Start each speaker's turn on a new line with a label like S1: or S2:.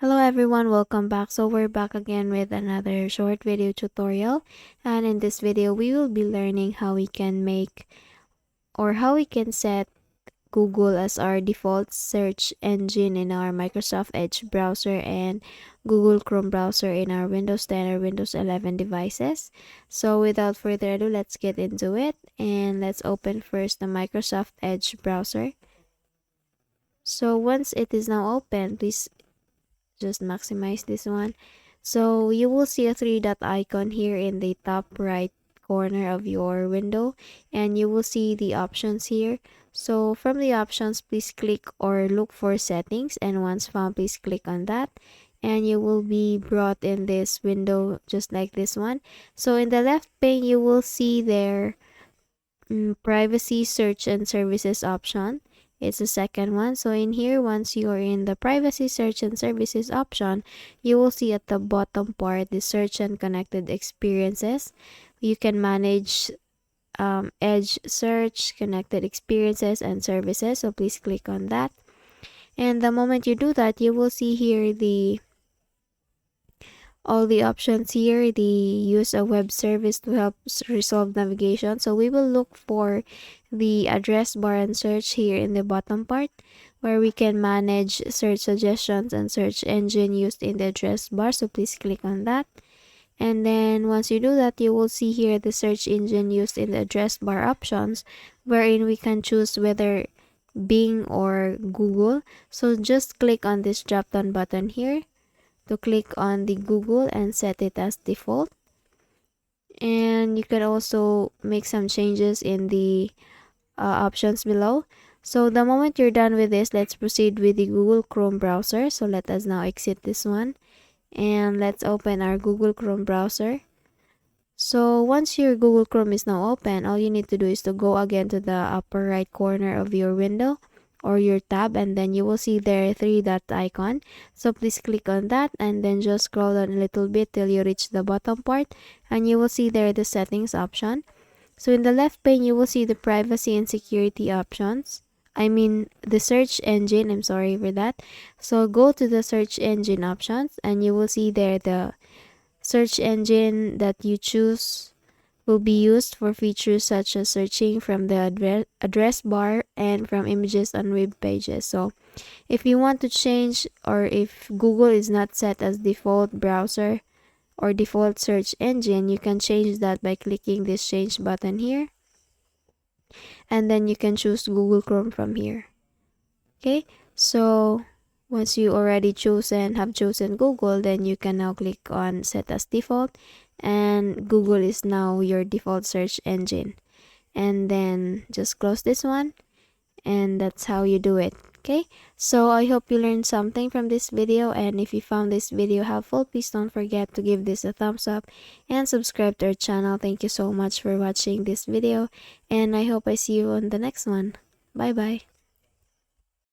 S1: Hello everyone, welcome back. So we're back again with another short video tutorial, and in this video we will be learning how we can make or how we can set Google as our default search engine in our Microsoft Edge browser and Google Chrome browser in our Windows 10 or Windows 11 devices. So without further ado, let's get into it, and let's open first the Microsoft Edge browser. So once it is now open, please just maximize this one. So you will see a three dot icon here in the top right corner of your window, and you will see the options here. So from the options, please click or look for settings, and once found, please click on that, and you will be brought in this window just like this one. So in the left pane, you will see their privacy, search, and services option. It's the second one. So in here, once you are in the privacy, search, and services option, you will see at the bottom part the search and connected experiences. You can manage Edge search, connected experiences, and services. So please click on that. And the moment you do that, you will see here all the options here. The use a web service to help resolve navigation. So we will look for the address bar and search here in the bottom part, where we can manage search suggestions and search engine used in the address bar. So please click on that. And then once you do that, you will see here the search engine used in the address bar options, wherein we can choose whether Bing or Google. So just click on this drop down button here to click on the Google and set it as default. And you can also make some changes in the options below. So the moment you're done with this, let's proceed with the Google Chrome browser. So let us now exit this one, and let's open our Google Chrome browser. So once your Google Chrome is now open, all you need to do is to go again to the upper right corner of your window or your tab, and then you will see there three dot icon. So please click on that, and then just scroll down a little bit till you reach the bottom part, and you will see there the settings option. So in the left pane, you will see the privacy and security options. I mean the search engine, I'm sorry for that. So go to the search engine options, and you will see there the search engine that you choose will be used for features such as searching from the address bar and from images on web pages. So if you want to change, or if Google is not set as default browser or default search engine, you can change that by clicking this change button here, and then you can choose Google Chrome from here. Okay, so once you already have chosen Google, then you can now click on set as default, and Google is now your default search engine. And then just close this one, and that's how you do it. Okay, so I hope you learned something from this video, and if you found this video helpful, please don't forget to give this a thumbs up and subscribe to our channel. Thank you so much for watching this video, and I hope I see you on the next one. Bye bye.